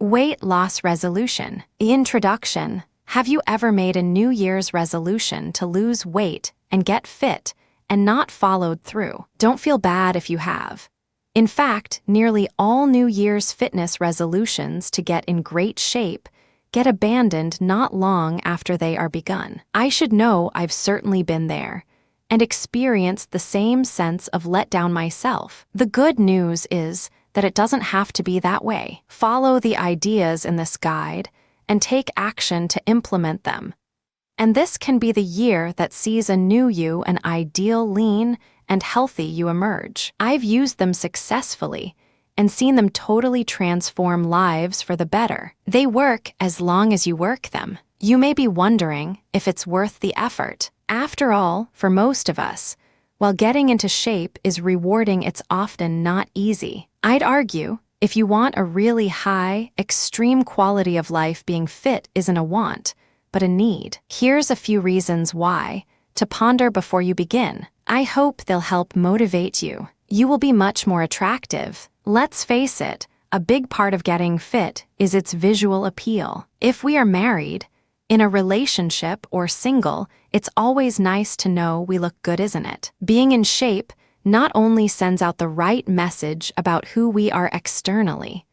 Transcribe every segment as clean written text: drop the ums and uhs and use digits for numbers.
Weight loss resolution. Introduction. Have you ever made a New Year's resolution to lose weight and get fit and not followed through? Don't feel bad if you have. In fact, nearly all New Year's fitness resolutions to get in great shape get abandoned not long after they are begun. I should know I've certainly been there and experienced the same sense of letdown myself. The good news is that it doesn't have to be that way. Follow the ideas in this guide and take action to implement them. And this can be the year that sees a new you, an ideal, lean, and healthy you emerge. I've used them successfully and seen them totally transform lives for the better. They work as long as you work them. You may be wondering if it's worth the effort. After all, for most of us, while getting into shape is rewarding, it's often not easy. I'd argue, if you want a really high, extreme quality of life, being fit isn't a want, but a need. Here's a few reasons why, to ponder before you begin. I hope they'll help motivate you. You will be much more attractive. Let's face it, a big part of getting fit is its visual appeal. If we are married, in a relationship, or single, it's always nice to know we look good, isn't it? Being in shape not only sends out the right message about who we are externally,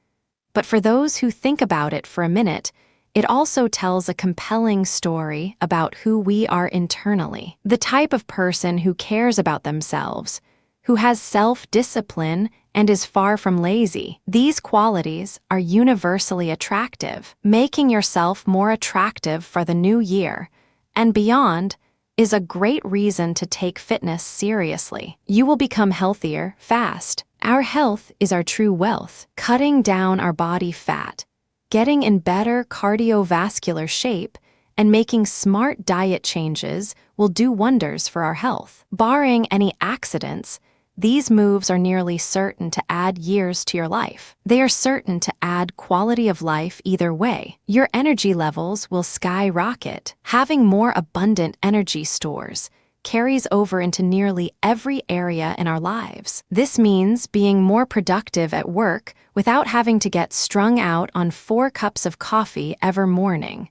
but for those who think about it for a minute, it also tells a compelling story about who we are internally. The type of person who cares about themselves, who has self-discipline and is far from lazy. These qualities are universally attractive. Making yourself more attractive for the new year and beyond is a great reason to take fitness seriously. You will become healthier fast. Our health is our true wealth. Cutting down our body fat, getting in better cardiovascular shape, and making smart diet changes will do wonders for our health. Barring any accidents, these moves are nearly certain to add years to your life. They are certain to add quality of life either way. Your energy levels will skyrocket. Having more abundant energy stores carries over into nearly every area in our lives. This means being more productive at work without having to get strung out on 4 cups of coffee every morning,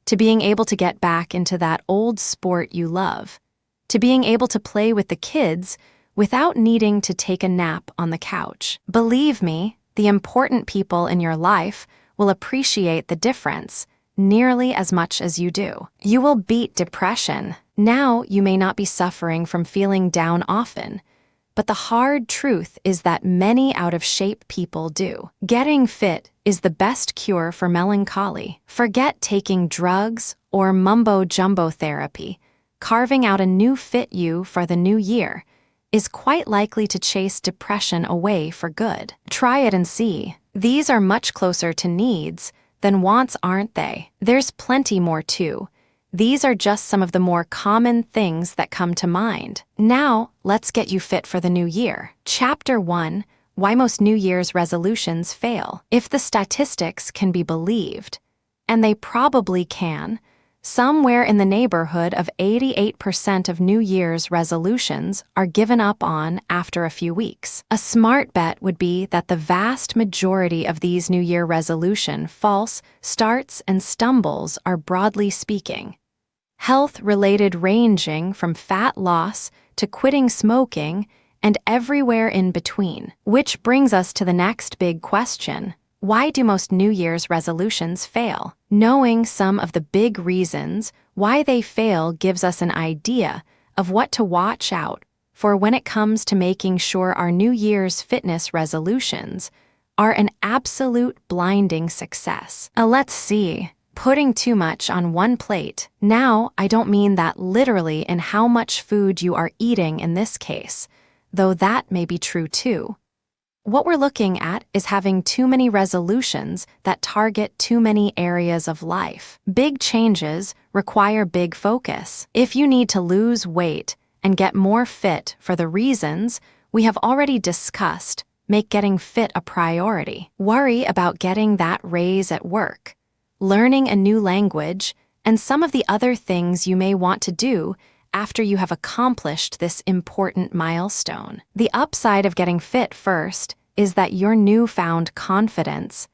to being able to get back into that old sport you love, to being able to play with the kids without needing to take a nap on the couch. Believe me, the important people in your life will appreciate the difference nearly as much as you do. You will beat depression. Now you may not be suffering from feeling down often, but the hard truth is that many out-of-shape people do. Getting fit is the best cure for melancholy. Forget taking drugs or mumbo-jumbo therapy. Carving out a new fit you for the new year is quite likely to chase depression away for good. Try it and see. These are much closer to needs than wants, aren't they? There's plenty more too. These are just some of the more common things that come to mind. Now, let's get you fit for the new year. Chapter 1: Why Most New Year's Resolutions Fail. If the statistics can be believed, and they probably can, somewhere in the neighborhood of 88% of New Year's resolutions are given up on after a few weeks. A smart bet would be that the vast majority of these New Year resolution false starts and stumbles are, broadly speaking, health-related, ranging from fat loss to quitting smoking and everywhere in between. Which brings us to the next big question. Why do most New Year's resolutions fail? Knowing some of the big reasons why they fail gives us an idea of what to watch out for when it comes to making sure our New Year's fitness resolutions are an absolute blinding success. Let's see. Putting too much on one plate. Now, I don't mean that literally in how much food you are eating in this case, though that may be true too. What we're looking at is having too many resolutions that target too many areas of life. Big changes require big focus. If you need to lose weight and get more fit for the reasons we have already discussed, make getting fit a priority. Worry about getting that raise at work, learning a new language, and some of the other things you may want to do after you have accomplished this important milestone. The upside of getting fit first is that your newfound confidence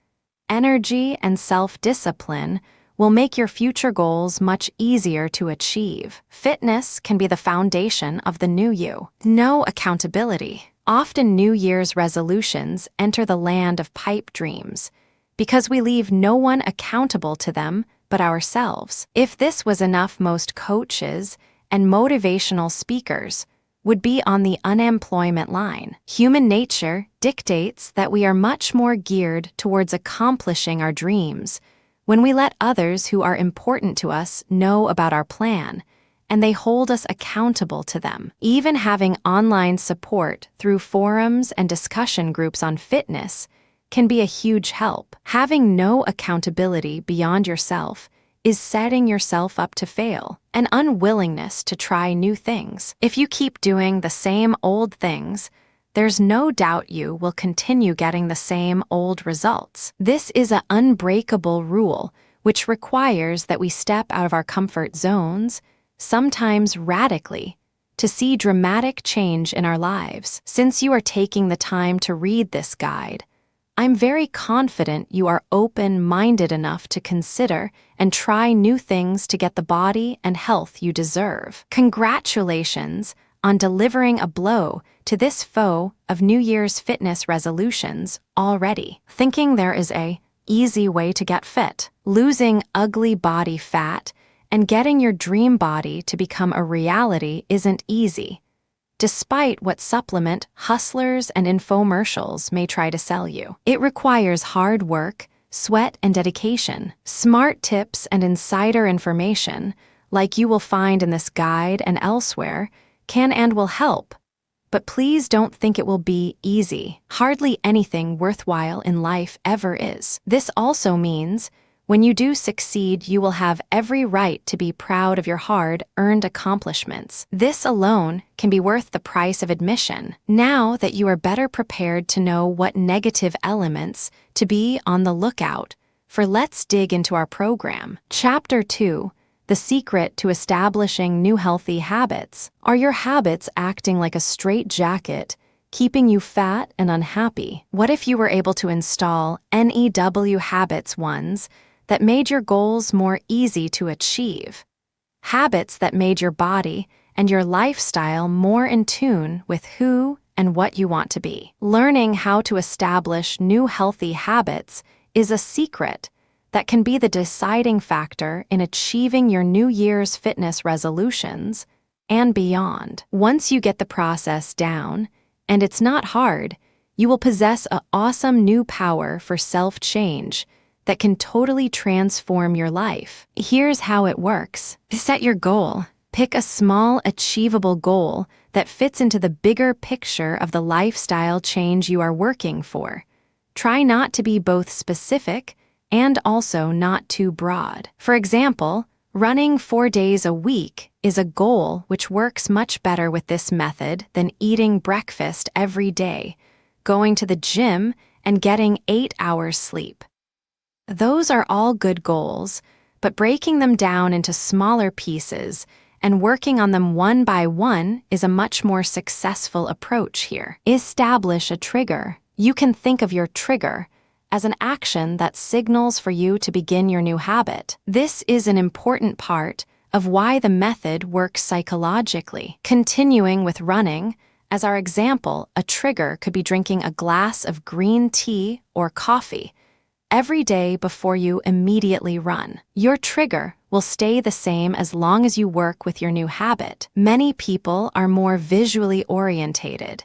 energy, and self-discipline will make your future goals much easier to achieve. Fitness can be the foundation of the new you. No accountability. Often New Year's resolutions enter the land of pipe dreams because we leave no one accountable to them but ourselves. If this was enough, most coaches and motivational speakers would be on the unemployment line. Human nature dictates that we are much more geared towards accomplishing our dreams when we let others who are important to us know about our plan, and they hold us accountable to them. Even having online support through forums and discussion groups on fitness can be a huge help. Having no accountability beyond yourself is setting yourself up to fail, an unwillingness to try new things. If you keep doing the same old things, there's no doubt you will continue getting the same old results. This is an unbreakable rule, which requires that we step out of our comfort zones, sometimes radically, to see dramatic change in our lives. Since you are taking the time to read this guide, I'm very confident you are open-minded enough to consider and try new things to get the body and health you deserve. Congratulations on delivering a blow to this foe of New Year's fitness resolutions already. Thinking there is an easy way to get fit, losing ugly body fat, and getting your dream body to become a reality isn't easy, despite what supplement hustlers and infomercials may try to sell you. It requires hard work, sweat, and dedication. Smart tips and insider information, like you will find in this guide and elsewhere, can and will help. But please don't think it will be easy. Hardly anything worthwhile in life ever is. This also means when you do succeed, you will have every right to be proud of your hard-earned accomplishments. This alone can be worth the price of admission. Now that you are better prepared to know what negative elements to be on the lookout for, let's dig into our program. Chapter 2. The secret to establishing new healthy habits. Are your habits acting like a straitjacket, keeping you fat and unhappy? What if you were able to install NEW habits ones that made your goals more easy to achieve? Habits that made your body and your lifestyle more in tune with who and what you want to be. Learning how to establish new healthy habits is a secret that can be the deciding factor in achieving your New Year's fitness resolutions and beyond. Once you get the process down, and it's not hard, you will possess an awesome new power for self-change that can totally transform your life. Here's how it works. Set your goal. Pick a small, achievable goal that fits into the bigger picture of the lifestyle change you are working for. Try not to be both specific and also not too broad. For example, running 4 days a week is a goal which works much better with this method than eating breakfast every day, going to the gym, and getting 8 hours sleep. Those are all good goals, but breaking them down into smaller pieces and working on them one by one is a much more successful approach here. Establish a trigger. You can think of your trigger as an action that signals for you to begin your new habit. This is an important part of why the method works psychologically. Continuing with running, as our example, a trigger could be drinking a glass of green tea or coffee every day before you immediately run. Your trigger will stay the same as long as you work with your new habit. Many people are more visually orientated,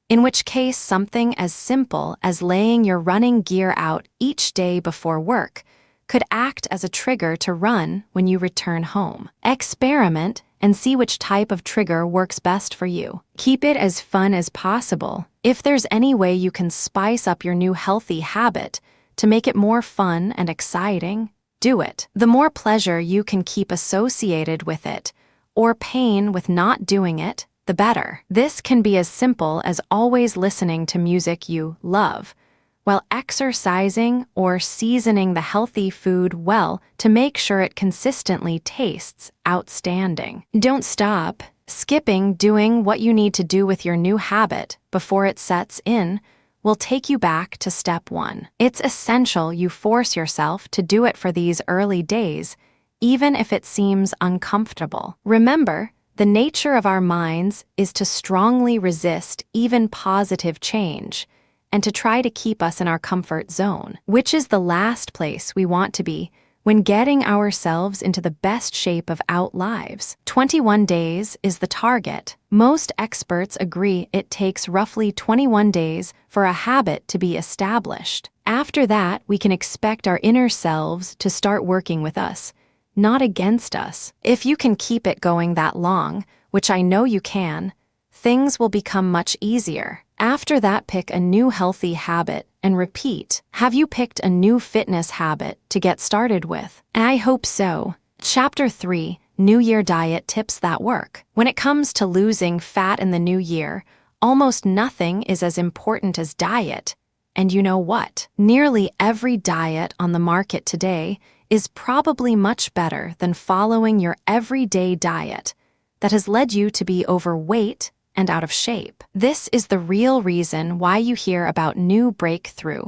in which case something as simple as laying your running gear out each day before work could act as a trigger to run when you return home. Experiment and see which type of trigger works best for you. Keep it as fun as possible. If there's any way you can spice up your new healthy habit to make it more fun and exciting, do it. The more pleasure you can keep associated with it, or pain with not doing it, the better. This can be as simple as always listening to music you love, while exercising or seasoning the healthy food well to make sure it consistently tastes outstanding. Don't stop skipping doing what you need to do with your new habit before it sets in will take you back to step 1. It's essential you force yourself to do it for these early days, even if it seems uncomfortable. Remember, the nature of our minds is to strongly resist even positive change and to try to keep us in our comfort zone, which is the last place we want to be when getting ourselves into the best shape of our lives. 21 days is the target. Most experts agree it takes roughly 21 days for a habit to be established. After that, we can expect our inner selves to start working with us, not against us. If you can keep it going that long, which I know you can, things will become much easier. After that, pick a new healthy habit and repeat. Have you picked a new fitness habit to get started with? I hope so. Chapter 3, New Year Diet Tips That Work. When it comes to losing fat in the new year, almost nothing is as important as diet. And you know what? Nearly every diet on the market today is probably much better than following your everyday diet that has led you to be overweight and out of shape. This is the real reason why you hear about new breakthrough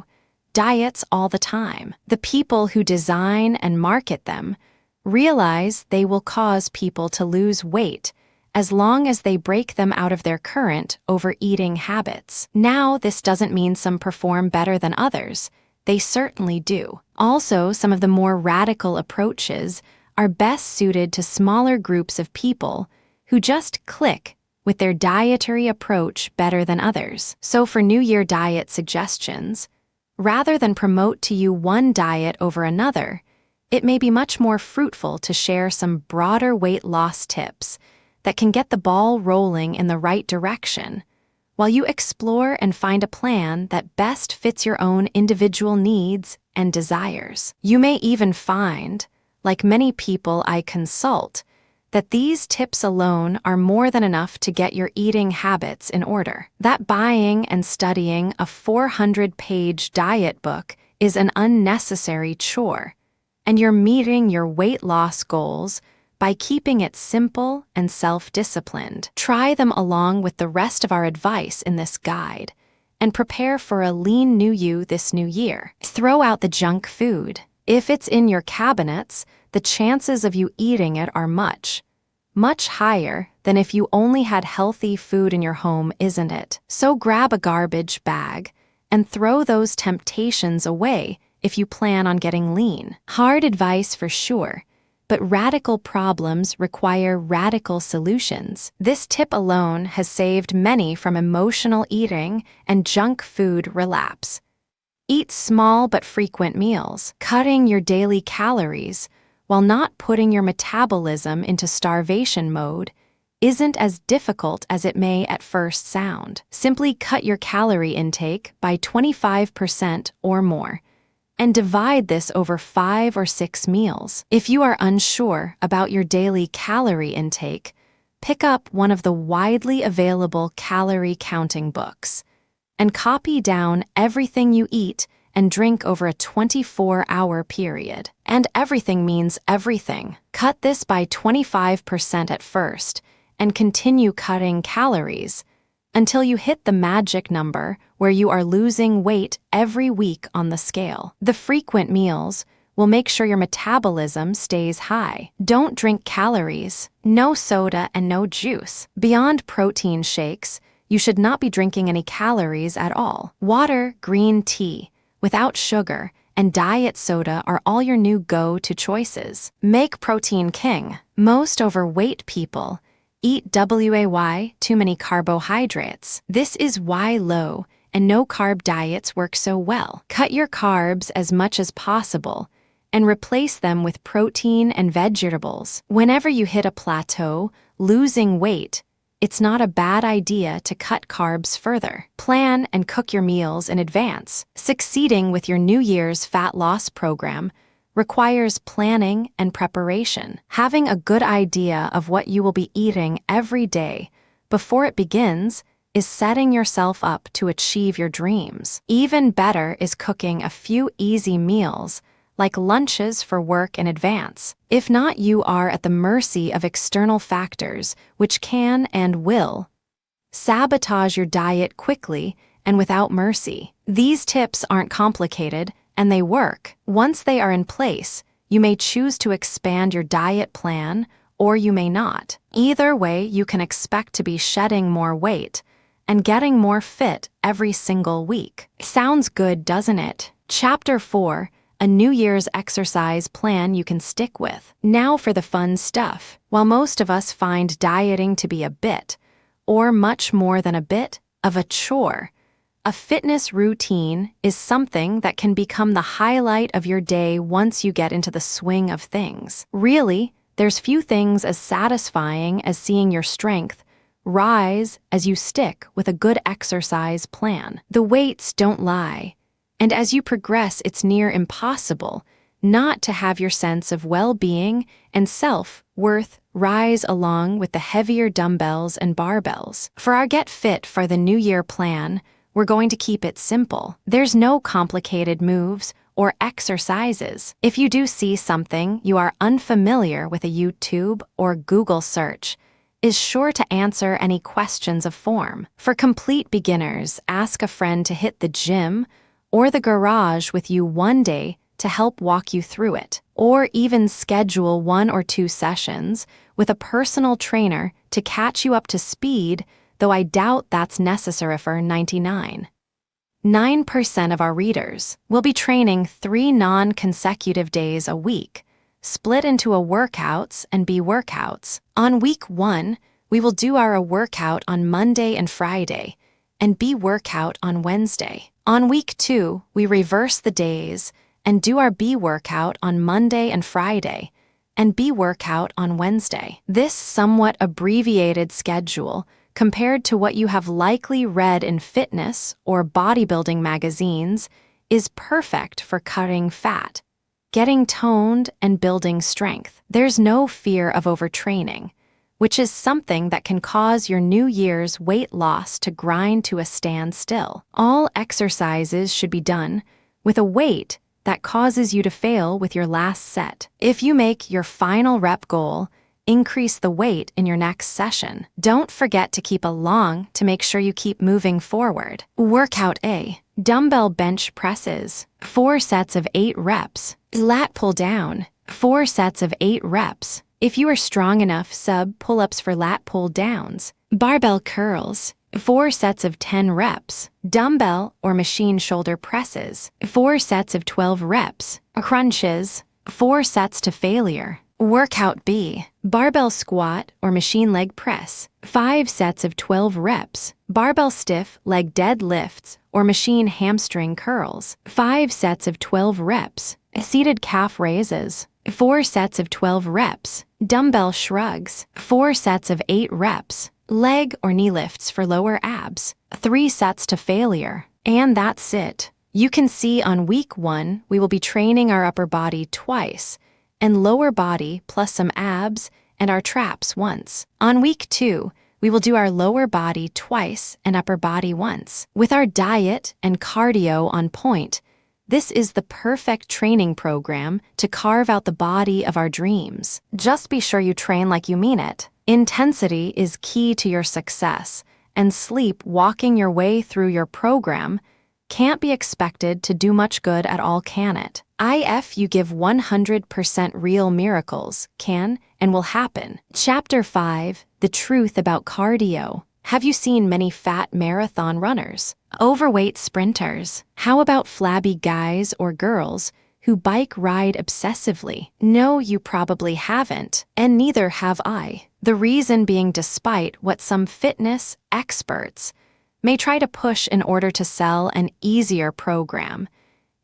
diets all the time. The people who design and market them realize they will cause people to lose weight as long as they break them out of their current overeating habits. Now, this doesn't mean some perform better than others. They certainly do. Also, some of the more radical approaches are best suited to smaller groups of people who just click with their dietary approach better than others. So for New Year diet suggestions, rather than promote to you one diet over another, it may be much more fruitful to share some broader weight loss tips that can get the ball rolling in the right direction, while you explore and find a plan that best fits your own individual needs and desires. You may even find, like many people I consult, that these tips alone are more than enough to get your eating habits in order. That buying and studying a 400-page diet book is an unnecessary chore, and you're meeting your weight loss goals by keeping it simple and self-disciplined. Try them along with the rest of our advice in this guide, and prepare for a lean new you this new year. Throw out the junk food. If it's in your cabinets, the chances of you eating it are much higher than if you only had healthy food in your home, isn't it? So grab a garbage bag and throw those temptations away if you plan on getting lean. Hard advice for sure, but radical problems require radical solutions. This tip alone has saved many from emotional eating and junk food relapse. Eat small but frequent meals, cutting your daily calories while not putting your metabolism into starvation mode isn't as difficult as it may at first sound. Simply cut your calorie intake by 25% or more, and divide this over 5 or 6 meals. If you are unsure about your daily calorie intake, pick up one of the widely available calorie counting books and copy down everything you eat and drink over a 24-hour period. And everything means everything. Cut this by 25% at first and continue cutting calories until you hit the magic number where you are losing weight every week on the scale. The frequent meals will make sure your metabolism stays high. Don't drink calories. No soda and no juice. Beyond protein shakes, you should not be drinking any calories at all. Water, green tea, without sugar, and diet soda are all your new go-to choices. Make protein king. Most overweight people eat too many carbohydrates. This is why low and no-carb diets work so well. Cut your carbs as much as possible and replace them with protein and vegetables. Whenever you hit a plateau, losing weight, it's not a bad idea to cut carbs further. Plan and cook your meals in advance. Succeeding with your New Year's fat loss program requires planning and preparation. Having a good idea of what you will be eating every day before it begins is setting yourself up to achieve your dreams. Even better is cooking a few easy meals, like lunches for work in advance. If not, you are at the mercy of external factors which can and will sabotage your diet quickly and without mercy. These tips aren't complicated, and they work. Once they are in place, you may choose to expand your diet plan, or you may not. Either way, you can expect to be shedding more weight and getting more fit every single week. Sounds good, doesn't it? Chapter 4, a New Year's exercise plan you can stick with. Now for the fun stuff. While most of us find dieting to be a bit, or much more than a bit, of a chore, a fitness routine is something that can become the highlight of your day once you get into the swing of things. Really, there's few things as satisfying as seeing your strength rise as you stick with a good exercise plan. The weights don't lie, and as you progress, it's near impossible not to have your sense of well-being and self-worth rise along with the heavier dumbbells and barbells. For our Get Fit for the New Year plan, we're going to keep it simple. There's no complicated moves or exercises. If you do see something you are unfamiliar with, a YouTube or Google search is sure to answer any questions of form. For complete beginners, ask a friend to hit the gym or the garage with you one day to help walk you through it, or even schedule 1 or 2 sessions with a personal trainer to catch you up to speed, though I doubt that's necessary for 99.9% of our readers. We'll be training 3 non-consecutive days a week, split into A workouts and B workouts. On week 1, we will do our A workout on Monday and Friday, and B workout on Wednesday. On week 2, we reverse the days and do our B workout on Monday and Friday, and B workout on Wednesday. This somewhat abbreviated schedule, compared to what you have likely read in fitness or bodybuilding magazines, is perfect for cutting fat, getting toned, and building strength. There's no fear of overtraining, which is something that can cause your New Year's weight loss to grind to a standstill. All exercises should be done with a weight that causes you to fail with your last set. If you make your final rep goal, increase the weight in your next session. Don't forget to keep along to make sure you keep moving forward. Workout A. Dumbbell bench presses, 4 sets of 8 reps. Lat pull down, 4 sets of 8 reps. If you are strong enough, pull-ups for lat pull downs. Barbell curls, 4 sets of 10 reps. Dumbbell or machine shoulder presses, 4 sets of 12 reps. Crunches, 4 sets to failure. Workout B. Barbell squat or machine leg press, 5 sets of 12 reps. Barbell stiff leg deadlifts or machine hamstring curls, 5 sets of 12 reps. Seated calf raises, 4 sets of 12 reps. Dumbbell shrugs, 4 sets of 8 reps. Leg or knee lifts for lower abs, 3 sets to failure. And that's it. You can see on week 1, we will be training our upper body twice, and lower body plus some abs and our traps once. On week 2, we will do our lower body twice and upper body once. With our diet and cardio on point, this is the perfect training program to carve out the body of our dreams. Just be sure you train like you mean it. Intensity is key to your success, and sleep walking your way through your program can't be expected to do much good at all, can it? If you give 100% real miracles can and will happen. Chapter 5, The Truth About Cardio. Have you seen many fat marathon runners? Overweight sprinters? How about flabby guys or girls who bike ride obsessively? No, you probably haven't, and neither have I. The reason being, despite what some fitness experts may try to push in order to sell an easier program,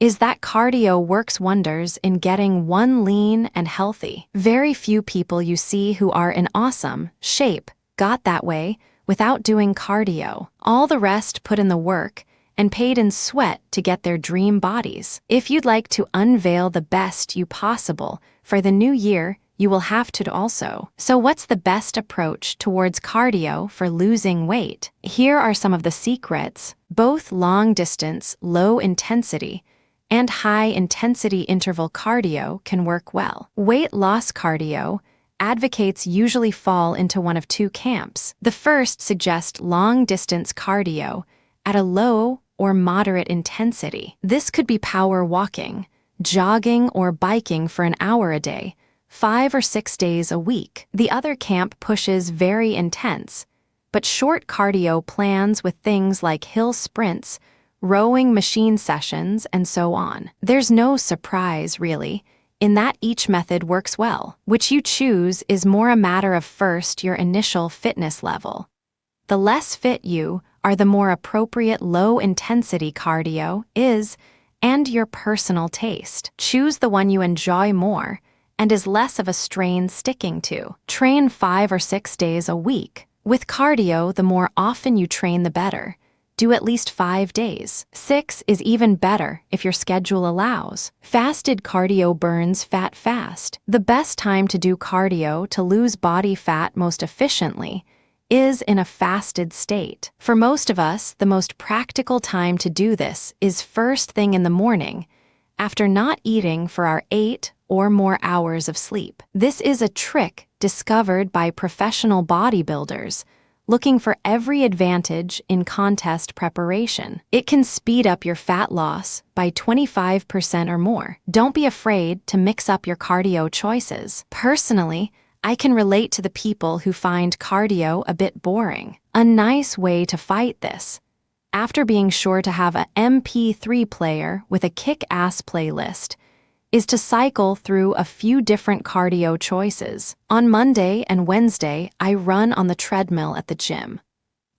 is that cardio works wonders in getting one lean and healthy. Very few people you see who are in awesome shape got that way without doing cardio. All the rest put in the work and paid in sweat to get their dream bodies. If you'd like to unveil the best you possible for the new year, you will have to also. So what's the best approach towards cardio for losing weight? Here are some of the secrets. Both long-distance, low-intensity, and high-intensity interval cardio can work well. Weight loss cardio advocates usually fall into one of 2 camps. The first suggest long-distance cardio at a low or moderate intensity. This could be power walking, jogging, or biking for an hour a day, 5 or 6 days a week. The other camp pushes very intense, but short cardio plans with things like hill sprints, rowing machine sessions, and so on. There's no surprise, really, in that each method works well. Which you choose is more a matter of first your initial fitness level. The less fit you are, the more appropriate low-intensity cardio is, and your personal taste. Choose the one you enjoy more and is less of a strain sticking to. Train 5 or 6 days a week. With cardio, the more often you train, the better. Do at least 5 days. 6 is even better if your schedule allows. Fasted cardio burns fat fast. The best time to do cardio to lose body fat most efficiently is in a fasted state. For most of us, the most practical time to do this is first thing in the morning, after not eating for our 8 or more hours of sleep. This is a trick discovered by professional bodybuilders looking for every advantage in contest preparation. It can speed up your fat loss by 25% or more. Don't be afraid to mix up your cardio choices. Personally, I can relate to the people who find cardio a bit boring. A nice way to fight this, after being sure to have a MP3 player with a kick-ass playlist, is to cycle through a few different cardio choices. On Monday and Wednesday, I run on the treadmill at the gym.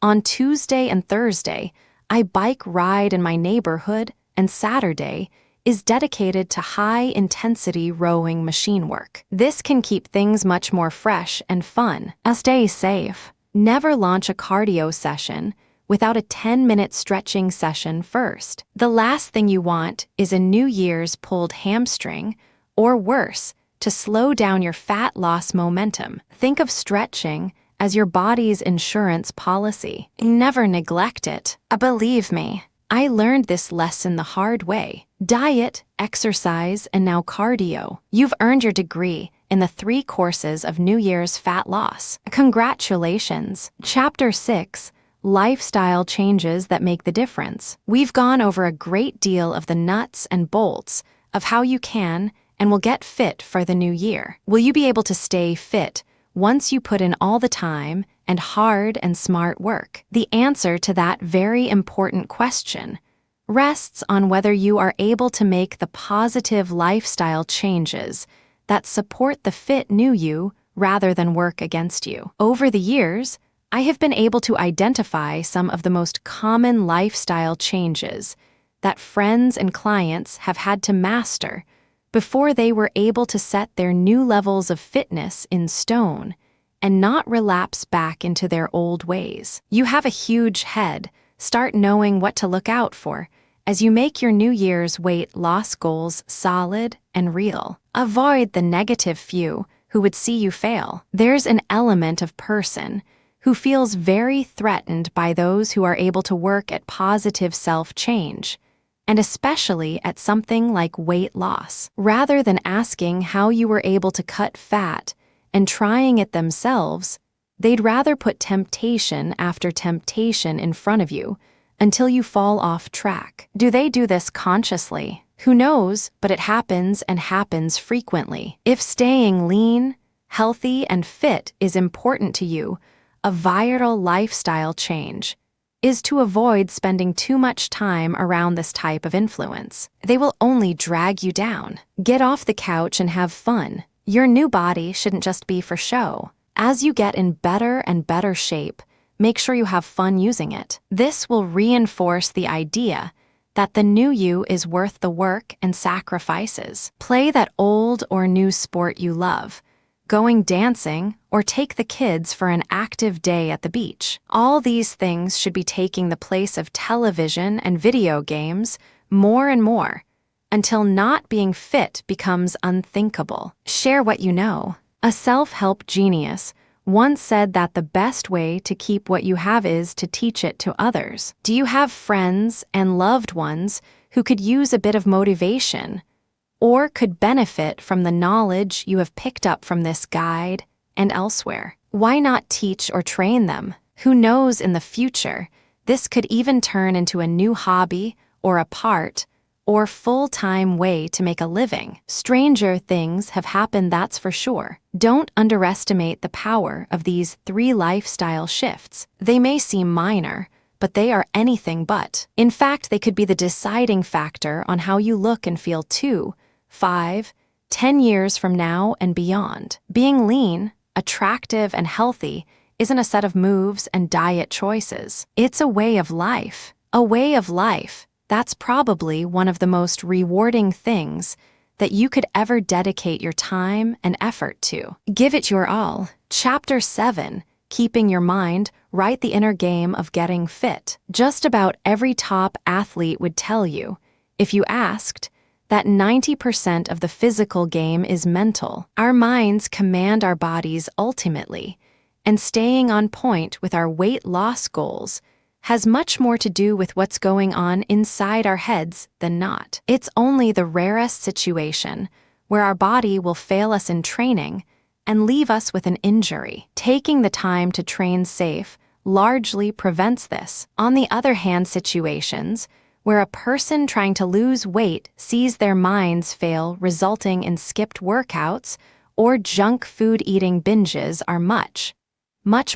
On Tuesday and Thursday, I bike ride in my neighborhood, and Saturday is dedicated to high-intensity rowing machine work. This can keep things much more fresh and fun. Stay safe. Never launch a cardio session without a 10-minute stretching session first. The last thing you want is a New Year's pulled hamstring, or worse, to slow down your fat loss momentum. Think of stretching as your body's insurance policy. Never neglect it. Believe me, I learned this lesson the hard way. Diet, exercise, and now cardio. You've earned your degree in the 3 courses of New Year's fat loss. Congratulations. Chapter 6. Lifestyle changes that make the difference. We've gone over a great deal of the nuts and bolts of how you can and will get fit for the new year. Will you be able to stay fit once you put in all the time and hard and smart work? The answer to that very important question rests on whether you are able to make the positive lifestyle changes that support the fit new you rather than work against you. Over the years, I have been able to identify some of the most common lifestyle changes that friends and clients have had to master before they were able to set their new levels of fitness in stone and not relapse back into their old ways. You have a huge head. Start knowing what to look out for as you make your New Year's weight loss goals solid and real. Avoid the negative few who would see you fail. There's an element of person who feels very threatened by those who are able to work at positive self-change, and especially at something like weight loss. Rather than asking how you were able to cut fat and trying it themselves, they'd rather put temptation after temptation in front of you until you fall off track. Do they do this consciously? Who knows, but it happens and happens frequently. If staying lean, healthy, and fit is important to you, a vital lifestyle change is to avoid spending too much time around this type of influence. They will only drag you down. Get off the couch and have fun. Your new body shouldn't just be for show. As you get in better and better shape, make sure you have fun using it. This will reinforce the idea that the new you is worth the work and sacrifices. Play that old or new sport you love, going dancing, or take the kids for an active day at the beach. All these things should be taking the place of television and video games more and more, until not being fit becomes unthinkable. Share what you know. A self-help genius once said that the best way to keep what you have is to teach it to others. Do you have friends and loved ones who could use a bit of motivation, or could benefit from the knowledge you have picked up from this guide and elsewhere? Why not teach or train them? Who knows, in the future, This could even turn into a new hobby or a part or full-time way to make a living. Stranger things have happened, that's for sure. Don't underestimate the power of these 3 lifestyle shifts. They may seem minor, but they are anything but. In fact, they could be the deciding factor on how you look and feel 2, 5, 10 years from now and beyond. Being lean, attractive, and healthy isn't a set of moves and diet choices. It's a way of life. A way of life. That's probably one of the most rewarding things that you could ever dedicate your time and effort to. Give it your all. Chapter 7, Keeping Your Mind Right, the Inner Game of Getting Fit. Just about every top athlete would tell you, if you asked, that 90% of the physical game is mental. Our minds command our bodies ultimately, and staying on point with our weight loss goals has much more to do with what's going on inside our heads than not. It's only the rarest situation where our body will fail us in training and leave us with an injury. Taking the time to train safe largely prevents this. On the other hand, situations where a person trying to lose weight sees their minds fail, resulting in skipped workouts or junk food eating binges, are much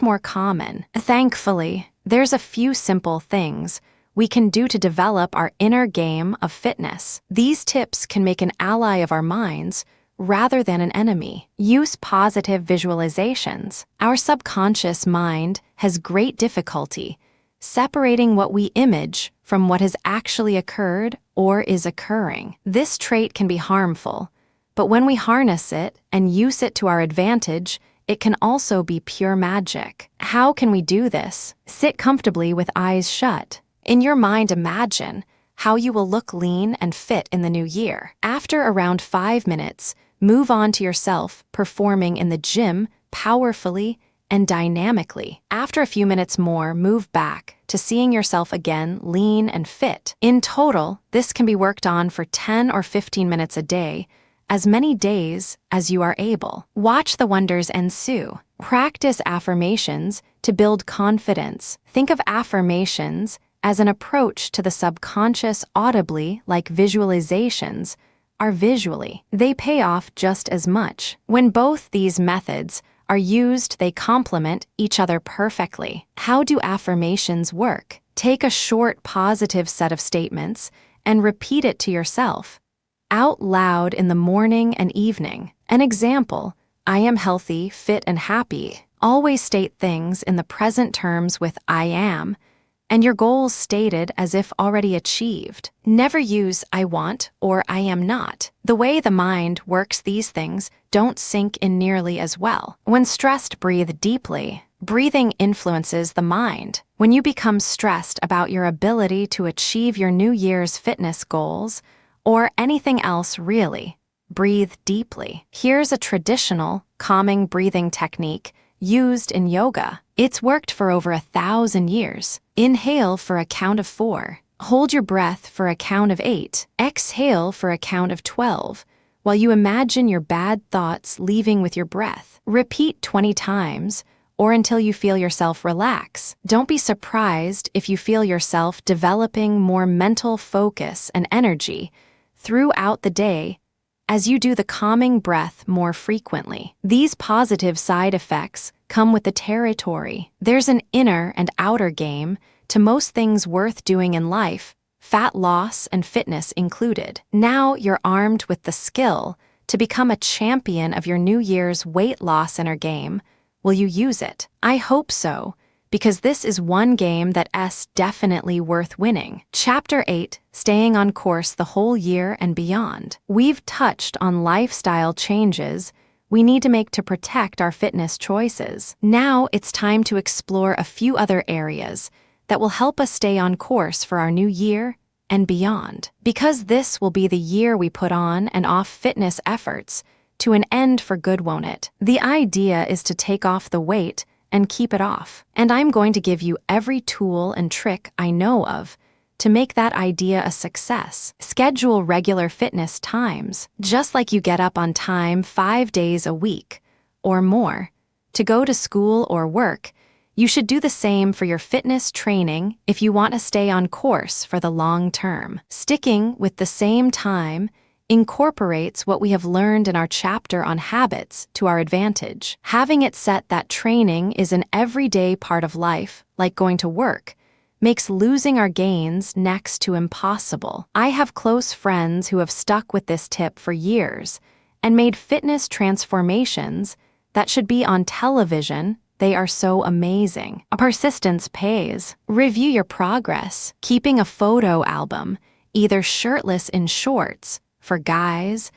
more common. Thankfully, there's a few simple things we can do to develop our inner game of fitness. These tips can make an ally of our minds rather than an enemy. Use positive visualizations. Our subconscious mind has great difficulty separating what we image from what has actually occurred or is occurring. This trait can be harmful, but when we harness it and use it to our advantage, it can also be pure magic. How can we do this? Sit comfortably with eyes shut. In your mind, imagine how you will look lean and fit in the new year. After around 5 minutes, move on to yourself performing in the gym powerfully and dynamically. After a few minutes more, move back to seeing yourself again lean and fit. In total, this can be worked on for 10 or 15 minutes a day, as many days as you are able. Watch the wonders ensue. Practice affirmations to build confidence. Think of affirmations as an approach to the subconscious, audibly, like visualizations are visually. They pay off just as much. When both these methods are used, they complement each other perfectly. How do affirmations work? Take a short positive set of statements and repeat it to yourself out loud in the morning and evening. An example: I am healthy, fit, and happy. Always state things in the present terms with I am, and your goals stated as if already achieved. Never use I want or I am not. The way the mind works, these things don't sink in nearly as well. When stressed, breathe deeply. Breathing influences the mind. When you become stressed about your ability to achieve your New Year's fitness goals, or anything else really, breathe deeply. Here's a traditional, calming breathing technique used in yoga. It's worked for over 1,000 years. Inhale for a count of 4. Hold your breath for a count of 8. Exhale for a count of 12, while you imagine your bad thoughts leaving with your breath. Repeat 20 times, or until you feel yourself relax. Don't be surprised if you feel yourself developing more mental focus and energy throughout the day as you do the calming breath more frequently. These positive side effects come with the territory. There's an inner and outer game to most things worth doing in life, fat loss and fitness included. Now you're armed with the skill to become a champion of your New Year's weight loss inner game. Will you use it? I hope so, because this is one game that's definitely worth winning. Chapter 8, Staying on Course the Whole Year and Beyond. We've touched on lifestyle changes we need to make to protect our fitness choices. Now it's time to explore a few other areas that will help us stay on course for our new year and beyond. Because this will be the year we put on and off fitness efforts to an end for good, won't it? The idea is to take off the weight and keep it off. And I'm going to give you every tool and trick I know of to make that idea a success. Schedule regular fitness times, just like you get up on time 5 days a week or more to go to school or work. You should do the same for your fitness training if you want to stay on course for the long term. Sticking with the same time incorporates what we have learned in our chapter on habits to our advantage. Having it set that training is an everyday part of life, like going to work, makes losing our gains next to impossible. I have close friends who have stuck with this tip for years and made fitness transformations that should be on television. They are so amazing. Persistence pays. Review your progress. Keeping a photo album, either shirtless in shorts for guys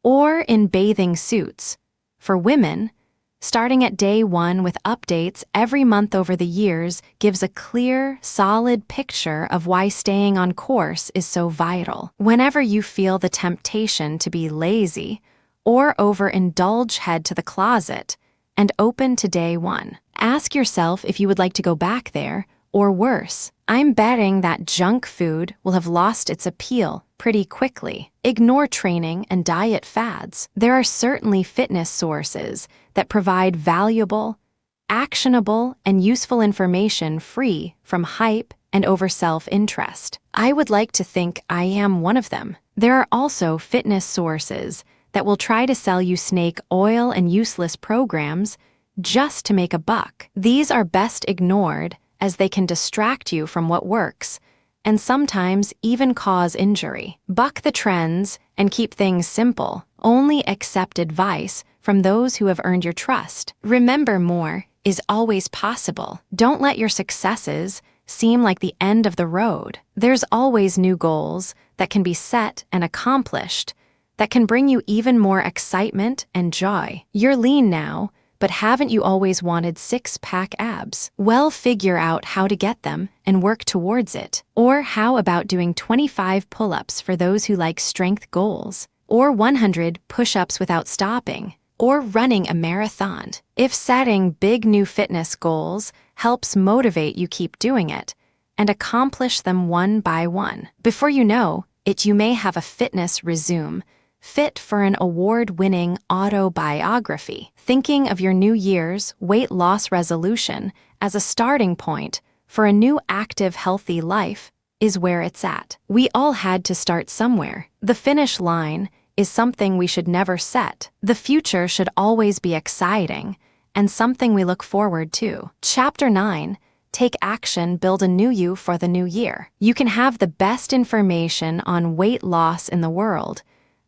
or in bathing suits for women, starting at day 1 with updates every month over the years gives a clear, solid picture of why staying on course is so vital. Whenever you feel the temptation to be lazy or overindulge, head to the closet and open to day 1. Ask yourself if you would like to go back there, or worse. I'm betting that junk food will have lost its appeal pretty quickly. Ignore training and diet fads. There are certainly fitness sources that provide valuable, actionable, and useful information free from hype and over self-interest. I would like to think I am one of them. There are also fitness sources that will try to sell you snake oil and useless programs just to make a buck. These are best ignored as they can distract you from what works and sometimes even cause injury. Buck the trends and keep things simple. Only accept advice from those who have earned your trust. Remember, more is always possible. Don't let your successes seem like the end of the road. There's always new goals that can be set and accomplished that can bring you even more excitement and joy. You're lean now, but haven't you always wanted 6-pack abs? Well, figure out how to get them and work towards it. Or how about doing 25 pull-ups for those who like strength goals? Or 100 push-ups without stopping? Or running a marathon? If setting big new fitness goals helps motivate you, keep doing it and accomplish them one by one. Before you know it, you may have a fitness resume fit for an award-winning autobiography. Thinking of your New Year's weight loss resolution as a starting point for a new active, healthy life is where it's at. We all had to start somewhere. The finish line is something we should never set. The future should always be exciting and something we look forward to. Chapter 9. Take action, build a new you for the new year. You can have the best information on weight loss in the world,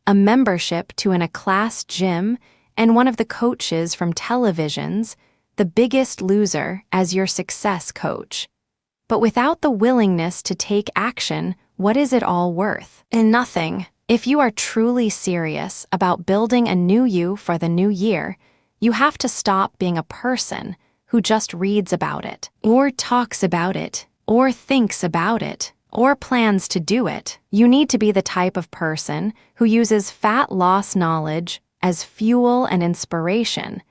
a membership to a class gym, and one of the coaches from television's The Biggest Loser as your success coach. But without the willingness to take action, what is it all worth? And nothing. If you are truly serious about building a new you for the new year, you have to stop being a person who just reads about it, or talks about it, or thinks about it, or plans to do it. You need to be the type of person who uses fat loss knowledge as fuel and inspiration,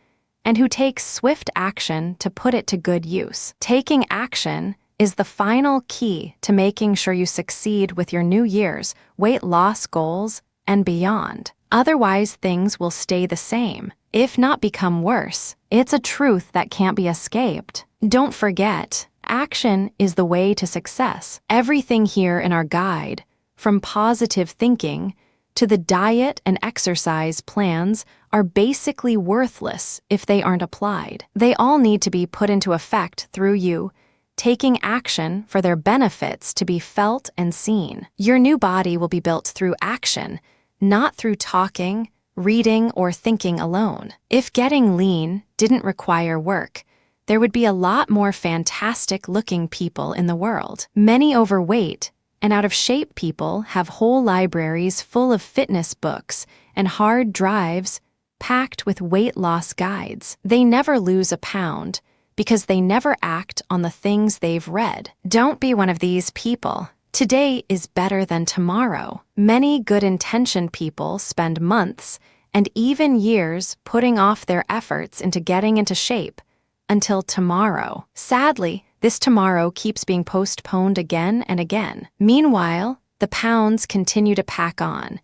and who takes swift action to put it to good use. Taking action is the final key to making sure you succeed with your New Year's weight loss goals and beyond. Otherwise, things will stay the same, if not become worse. It's a truth that can't be escaped. Don't forget, action is the way to success. Everything here in our guide, from positive thinking to the diet and exercise plans, are basically worthless if they aren't applied. They all need to be put into effect through you taking action for their benefits to be felt and seen. Your new body will be built through action, not through talking, reading, or thinking alone. If getting lean didn't require work, there would be a lot more fantastic-looking people in the world. Many overweight and out-of-shape people have whole libraries full of fitness books and hard drives packed with weight loss guides. They never lose a pound because they never act on the things they've read. Don't be one of these people. Today is better than tomorrow. Many good-intentioned people spend months and even years putting off their efforts into getting into shape until tomorrow. Sadly, this tomorrow keeps being postponed again and again. Meanwhile, the pounds continue to pack on,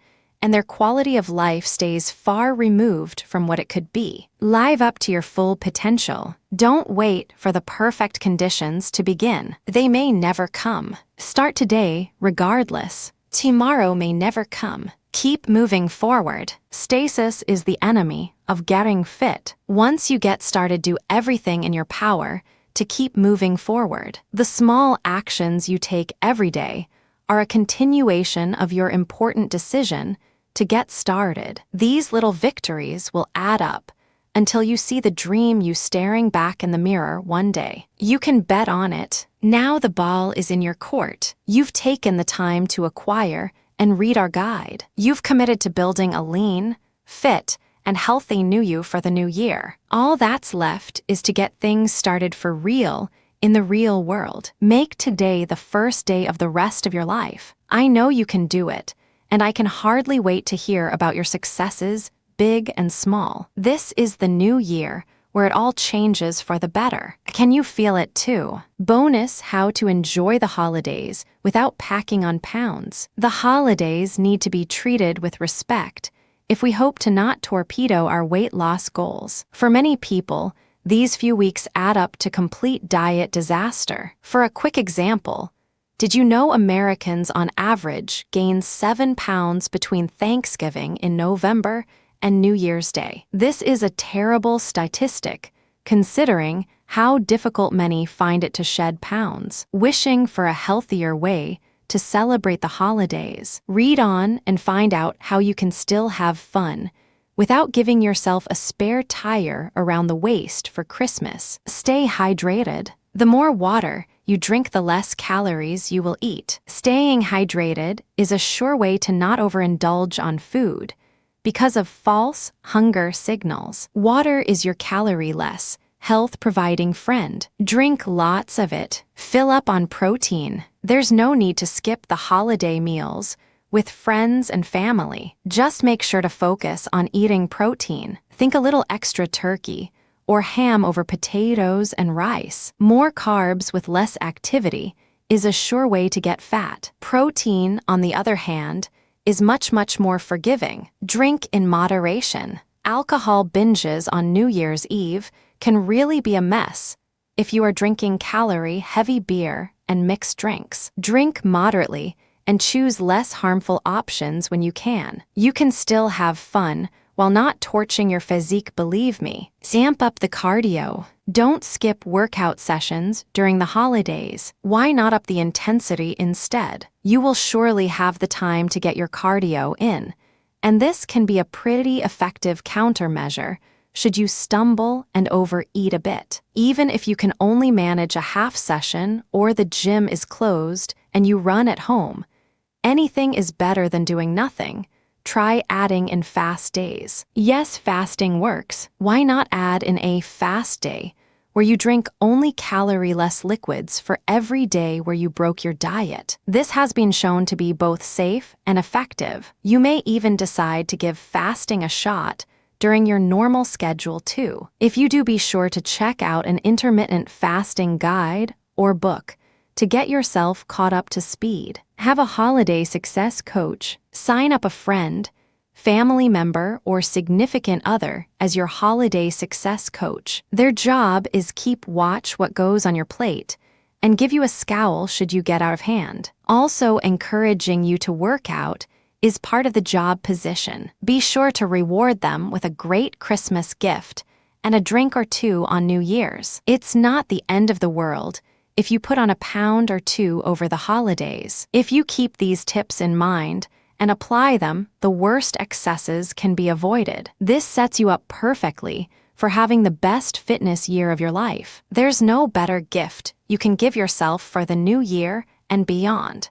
and their quality of life stays far removed from what it could be. Live up to your full potential. Don't wait for the perfect conditions to begin. They may never come. Start today, regardless. Tomorrow may never come. Keep moving forward. Stasis is the enemy of getting fit. Once you get started, do everything in your power to keep moving forward. The small actions you take every day are a continuation of your important decision to get started. These little victories will add up until you see the dream you staring back in the mirror one day. You can bet on it. Now the ball is in your court. You've taken the time to acquire and read our guide. You've committed to building a lean, fit, and healthy new you for the new year. All that's left is to get things started for real in the real world. Make today the first day of the rest of your life. I know you can do it, and I can hardly wait to hear about your successes, big and small. This is the new year where it all changes for the better. Can you feel it too? Bonus: how to enjoy the holidays without packing on pounds. The holidays need to be treated with respect if we hope to not torpedo our weight loss goals. For many people, these few weeks add up to complete diet disaster. For a quick example, did you know Americans on average gain 7 pounds between Thanksgiving in November and New Year's Day? This is a terrible statistic, considering how difficult many find it to shed pounds. Wishing for a healthier way to celebrate the holidays. Read on and find out how you can still have fun without giving yourself a spare tire around the waist for Christmas. Stay hydrated. The more water you drink, the less calories you will eat. Staying hydrated is a sure way to not overindulge on food because of false hunger signals. Water is your calorie-less, health-providing friend. Drink lots of it. Fill up on protein. There's no need to skip the holiday meals with friends and family. Just make sure to focus on eating protein. Think a little extra turkey or ham over potatoes and rice. More carbs with less activity is a sure way to get fat. Protein, on the other hand, is much more forgiving. Drink in moderation. Alcohol binges on New Year's Eve can really be a mess if you are drinking calorie-heavy beer and mixed drinks. Drink moderately and choose less harmful options when you can. You can still have fun while not torching your physique, believe me. Amp up the cardio. Don't skip workout sessions during the holidays. Why not up the intensity instead? You will surely have the time to get your cardio in, and this can be a pretty effective countermeasure should you stumble and overeat a bit. Even if you can only manage a half session or the gym is closed and you run at home, anything is better than doing nothing. Try adding in fast days. Yes, fasting works. Why not add in a fast day where you drink only calorie-less liquids for every day where you broke your diet? This has been shown to be both safe and effective. You may even decide to give fasting a shot during your normal schedule too. If you do, be sure to check out an intermittent fasting guide or book to get yourself caught up to speed. Have a holiday success coach. Sign up a friend, family member, or significant other as your holiday success coach. Their job is keep watch what goes on your plate and give you a scowl should you get out of hand. Also, encouraging you to work out is part of the job position. Be sure to reward them with a great Christmas gift and a drink or two on New Year's. It's not the end of the world if you put on a pound or two over the holidays. If you keep these tips in mind and apply them, the worst excesses can be avoided. This sets you up perfectly for having the best fitness year of your life. There's no better gift you can give yourself for the new year and beyond.